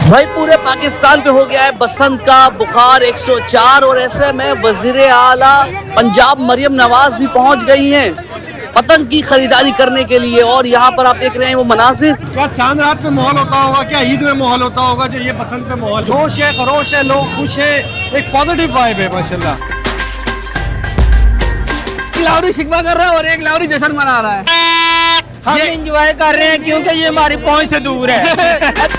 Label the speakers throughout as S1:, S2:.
S1: भाई पूरे पाकिस्तान पे हो गया है बसंत का बुखार 104 और ऐसे में वजीर आला पंजाब मरियम नवाज भी पहुंच गई हैं पतंग की खरीदारी करने के लिए। और यहाँ पर आप देख रहे हैं वो मनासिर।
S2: क्या चांद रात पे माहौल होता होगा, क्या ईद में माहौल होता होगा, जो ये बसंत पे माहौल, जोश है, खरोश है, लोग खुश है, एक पॉजिटिव वाइब है माशाल्लाह।
S3: लाहौरी शिकवा कर रहा है और एक लाहौरी जश्न मना रहा है।
S4: हम एंजॉय कर रहे हैं क्योंकि ये हमारी पहुंच से दूर है।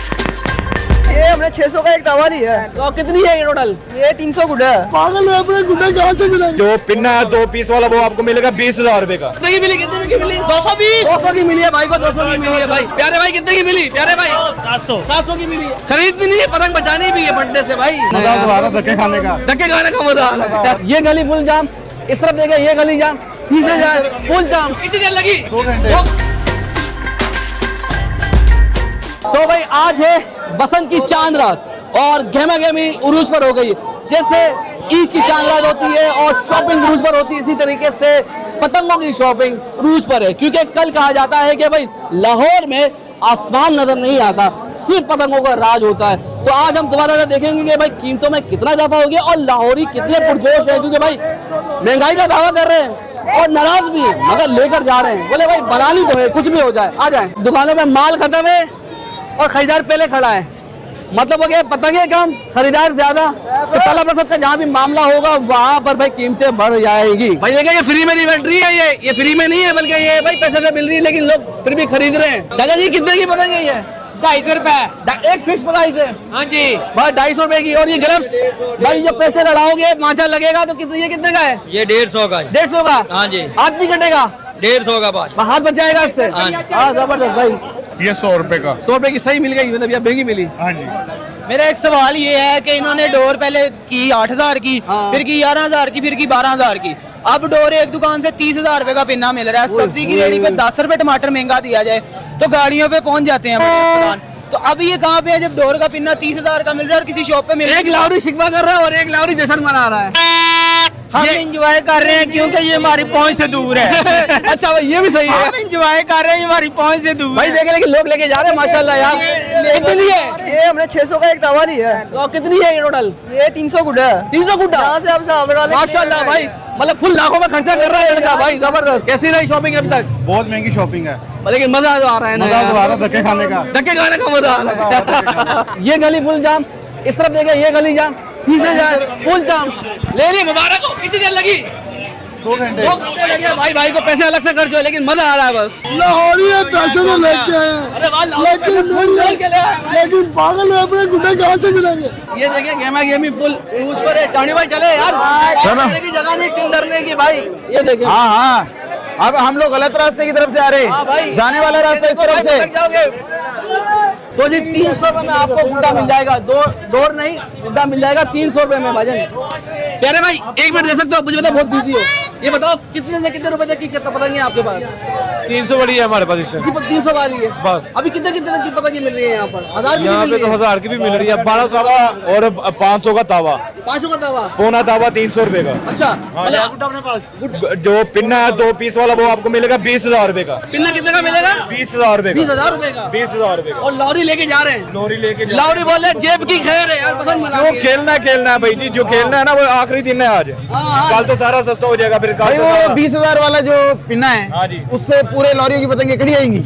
S5: ये हमने 600 का एक तवा लिया है।
S3: तो कितनी है ये टोटल?
S5: ये 300 गुड्डा है।
S2: पागल है, अपने गुड्डे कहाँ से मिलेंगे?
S6: जो पिन्ना है 2 पीस वाला वो आपको मिलेगा 20,000 रुपए का।
S3: कितने की मिली? कितने की मिली? 220 की मिली है भाई को। 200 की मिली है भाई। प्यारे भाई कितने की मिली? प्यारे भाई 700 की मिली है। खरीदनी नहीं है, पतंग बचानी भी है फटने से भाई।
S2: मजा तो आ रहा धक्के खाने का।
S3: धक्के खाने का मजा आ रहा है। ये गली फुल जाम, इस तरफ देखे ये गली जाम, पीछे जाए फुल जाम। कितनी देर लगी?
S2: 2 घंटे।
S3: तो भाई आज है बसंत की चांद रात और गहमा गहमी उरूज पर हो गई। जैसे ईद की चांद रात होती है और शॉपिंग उरूज पर होती है, इसी तरीके से पतंगों की शॉपिंग उरूज पर है। क्योंकि कल कहा जाता है कि भाई लाहौर में आसमान नजर नहीं आता, सिर्फ पतंगों का राज होता है। तो आज हम दोबारा देखेंगे कि भाई कीमतों में कितना इजाफा हो गया और लाहौरी कितने पुरजोश है। क्योंकि भाई महंगाई का दावा कर रहे हैं और नाराज भी है, मगर लेकर जा रहे हैं। बोले भाई बनानी तो है, कुछ भी हो जाए आ जाए। दुकानों में माल खत्म है और खरीदार पहले खड़ा है। मतलब हो गया पतंगे कम, खरीदार ज्यादा। तो तलब रसद का जहाँ भी मामला होगा वहाँ पर भाई कीमतें बढ़ जाएगी। भाई देखिए ये फ्री में इन्वेंट्री है, ये फ्री में नहीं है बल्कि ये भाई पैसे से मिल रही है, लेकिन लोग फिर भी खरीद रहे हैं। दादा जी कितने की पतंग है? ये
S4: 250 रुपए
S3: एक फिक्स प्राइस है।
S4: हाँ जी
S3: भाई 250 रुपए की। और ये ग्लव्स भाई जब पैसे लड़ाओगे मांझा लगेगा तो कितने, ये कितने का है?
S4: ये 150 का है।
S3: 150 का।
S4: हाँ जी।
S3: हाथ नहीं कटेगा?
S4: 150 का बात।
S3: हाथ बच जाएगा इससे। हाँ जबरदस्त भाई।
S2: ये 100 रुपए का।
S3: 100 रुपए की सही मिल गई, मतलब ये महंगी मिली।
S2: हाँ जी।
S5: मेरा एक सवाल ये है कि इन्होंने डोर पहले की 8,000 की,
S3: हाँ।
S5: फिर की 11,000 की, फिर की 12,000 की। अब डोर एक दुकान से 30,000 रुपए का पिन्ना मिल रहा है। सब्जी की रेडी पे 10 रुपए टमाटर महंगा दिया जाए तो गाड़ियों पे पहुंच जाते हैं बड़े सामान। तो अब ये कहाँ पे है जब डोर का पिन्ना 30,000 का मिल रहा है और किसी शॉप पे मिल रहा है?
S3: एक लाहौरी शिकवा कर रहा है और एक लाहौरी जश्न मना रहा है।
S5: हम एंजॉय कर रहे हैं क्योंकि ये हमारी पहुंच से दूर है।
S3: अच्छा भाई ये भी सही है।
S5: हम एंजॉय कर रहे हैं, ये हमारी पहुंच से दूर
S3: भाई
S5: है।
S3: देखे लेकिन लोग लेके जा रहे हैं माशाल्लाह यार। कितनी ली है?
S5: ये हमने 600 का एक तवा लिया है।
S3: तो कितनी है ये टोटल?
S5: ये 300 गुड्डा है।
S3: 300 गुड्डा।
S5: यहाँ से आप साहब लगा लें।
S3: माशाल्लाह भाई, मतलब फुल लाखों में खर्चा कर रहा है लड़का भाई, जबरदस्त। कैसी रही शॉपिंग अभी तक?
S2: बहुत महंगी शॉपिंग है।
S3: लेकिन मजा तो आ रहा है ना
S2: मजा तो आ
S3: यार।
S2: रहा धक्के खाने का।
S3: धक्के खाने का मजा आ रहा है। ये गली फुल जाम, इस तरफ देखे ये गली जाम, पीछे जाए फुल जाम। ले ली मुबारक हो। कितनी देर लगी?
S2: 2 घंटे।
S3: 2 घंटे लगे भाई। भाई को पैसे अलग से खर्च हुए लेकिन मजा आ रहा है बस।
S2: लाहौरी है, पैसे तो लेके आए हैं,
S3: अरे वाह
S2: लेकिन पागल है, अपने गुड्डे कहाँ से मिलेंगे?
S3: ये देखिए गेमा गेमी फुल उरूज पर है। चांदी भाई चले यार, चलने की जगह नहीं, क्यों डरने की भाई। ये देखिए
S5: हाँ हाँ, अब हम लोग गलत रास्ते की तरफ से आ रहे
S3: हाँ भाई,
S5: हैं, जाने वाला रास्ता इस तरफ से।
S3: लग जाओगे तो जी 300 रुपए में आपको गुड्डा मिल जाएगा। डोर नहीं, गुड्डा मिल जाएगा 300 रुपए में भाजन। प्यारे भाई 1 मिनट दे सकते हो? मुझे बताओ, बहुत बिजी हो। ये बताओ कितने से कितने रुपए तक की पतंग है आपके पास?
S2: 300 बड़ी है हमारे पास इस टाइम।
S3: 300 वाली है
S2: बस।
S3: अभी कितने कितने तक की पतंग मिल रही है यहाँ पर? 1000 की भी
S2: यहाँ
S3: मिल
S2: पे
S3: रही
S2: तो
S3: है?
S2: 1000 की भी मिल रही है, 12 तावा और 500 का तावा,
S3: 500 का तवा।
S6: पौना तावा 300 रुपए का।
S3: अच्छा मतलब
S2: अपने पास।
S6: जो पिन्ना है 2 पीस वाला वो आपको मिलेगा 20,000 रुपए का।
S3: पिन्ना कितने का मिलेगा?
S6: 20,000 रुपए का।
S3: 20,000 रुपए का।
S6: 20,000 रुपए का।
S3: और लॉरी लेके जा रहे हैं।
S6: लोरी लेके जा।
S3: लाहौरी बोले जेब की खैर है यार, पसंद मना
S6: जो खेलना है भाई जी, जो खेलना है ना वो आखिरी दिन है आज। कल तो सारा सस्ता हो जाएगा फिर।
S5: भाई वो 20,000 वाला जो पिन्ना
S6: हाँ
S5: है
S6: जी।
S5: उससे पूरे लॉरियों की पतंगे कटी जाएंगी।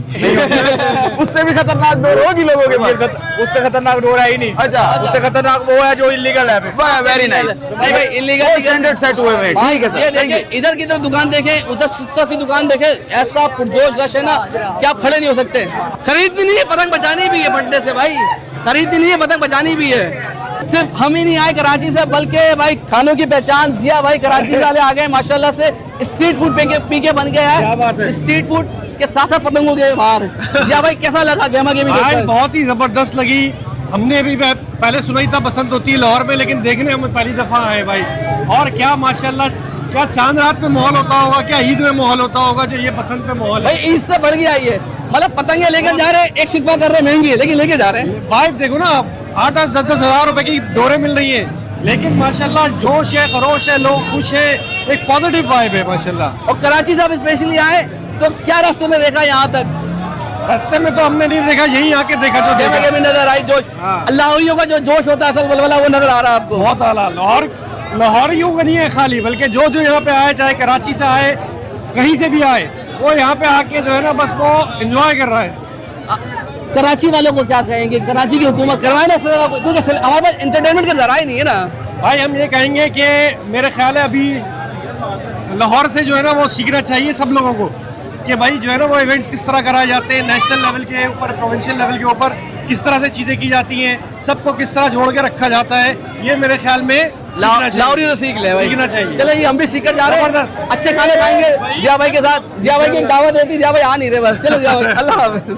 S5: उससे भी खतरनाक डोर होगी लोगों के पास।
S6: उससे खतरनाक डोर है ही नहीं।
S5: अच्छा।
S6: उससे खतरनाक वो है जो इलीगल है।
S5: Very nice.
S3: भाई भाई इलीगल
S5: स्टैंडर्ड सेट हुए हैं, ठीक है
S3: ये
S5: सर।
S3: देखिए इधर की तरफ दुकान देखें, उधर तरफ की दुकान देखें, ऐसा पुरजोश रश है ना कि आप खड़े नहीं हो सकते। खरीदनी नहीं है, पतंग बचानी भी है फटने से भाई। खरीदनी नहीं है, पतंग बचानी भी है। सिर्फ हम ही नहीं आए कराची से, बल्कि भाई खानों की पहचान जिया भाई कराची वाले आ गए माशाल्लाह से। स्ट्रीट फूड पी के बन गया है। स्ट्रीट फूड के साथ साथ पतंग हो गए बाहर। जिया भाई कैसा लगा गेमा गेमी
S2: आज
S3: देखकर?
S2: बहुत ही जबरदस्त लगी। हमने भी पहले सुना ही था बसंत होती है लाहौर में, लेकिन देखने हम पहली दफा आए भाई। और क्या माशाल्लाह, क्या चांद रात पे माहौल होता होगा, क्या ईद में माहौल होता होगा, जो ये बसंत पे माहौल
S3: भाई
S2: है।
S3: ईद से बढ़ गया ये, मतलब पतंगे लेकर जा रहे हैं, एक शिकवा कर रहे हैं महंगी है लेकिन लेके जा रहे हैं।
S2: वाइब देखो ना, 8-10 10 हज़ार रुपए की डोरें मिल रही है, लेकिन माशाल्लाह जोश है, खरोश है, लोग खुश है, एक पॉजिटिव वाइब है माशाल्लाह।
S3: और कराची से आप स्पेशली आए तो क्या रास्ते में देखा यहाँ तक?
S2: रास्ते में तो हमने नहीं देखा, यहीं आके देखा जो
S3: गहमा
S2: देखा।
S3: गहमी नजर आई, जोश लाहौरियों का जो जोश होता है असल बलबला वो नजर आ रहा है आपको।
S2: बहुत आला। लाहौरियों का नहीं है खाली, बल्कि जो जो यहाँ पे आए, चाहे कराची से आए, कहीं से भी आए, वो यहाँ पे आके जो है ना बस वो एंजॉय कर रहा है।
S3: कराची वालों को क्या कहेंगे, कराची की हुकूमत करवाए ना इस तरह का, क्योंकि हमारे पास एंटरटेनमेंट का जराए नहीं है ना।
S2: भाई हम ये कहेंगे कि मेरे ख्याल है अभी लाहौर से जो है ना वो सीखना चाहिए सब लोगों को कि भाई जो है ना वो इवेंट्स किस तरह कराए जाते हैं, नेशनल लेवल के ऊपर, प्रोविंशियल लेवल के ऊपर किस तरह से चीज़ें की जाती हैं, सबको किस तरह जोड़ के रखा जाता है, ये मेरे ख्याल में सीखना चाहिए।
S3: लाहौरी तो सीख ले भाई,
S2: सीखना चाहिए।
S3: चलो ये हम भी सीख कर जा रहे हैं,
S2: जबरदस्त।
S3: अच्छे खाने खाएंगे जिया भाई के साथ। जिया भाई की दावत देती, जिया भाई आ नहीं रहे बस। चलो जिया भाई, अल्लाह हाफिज।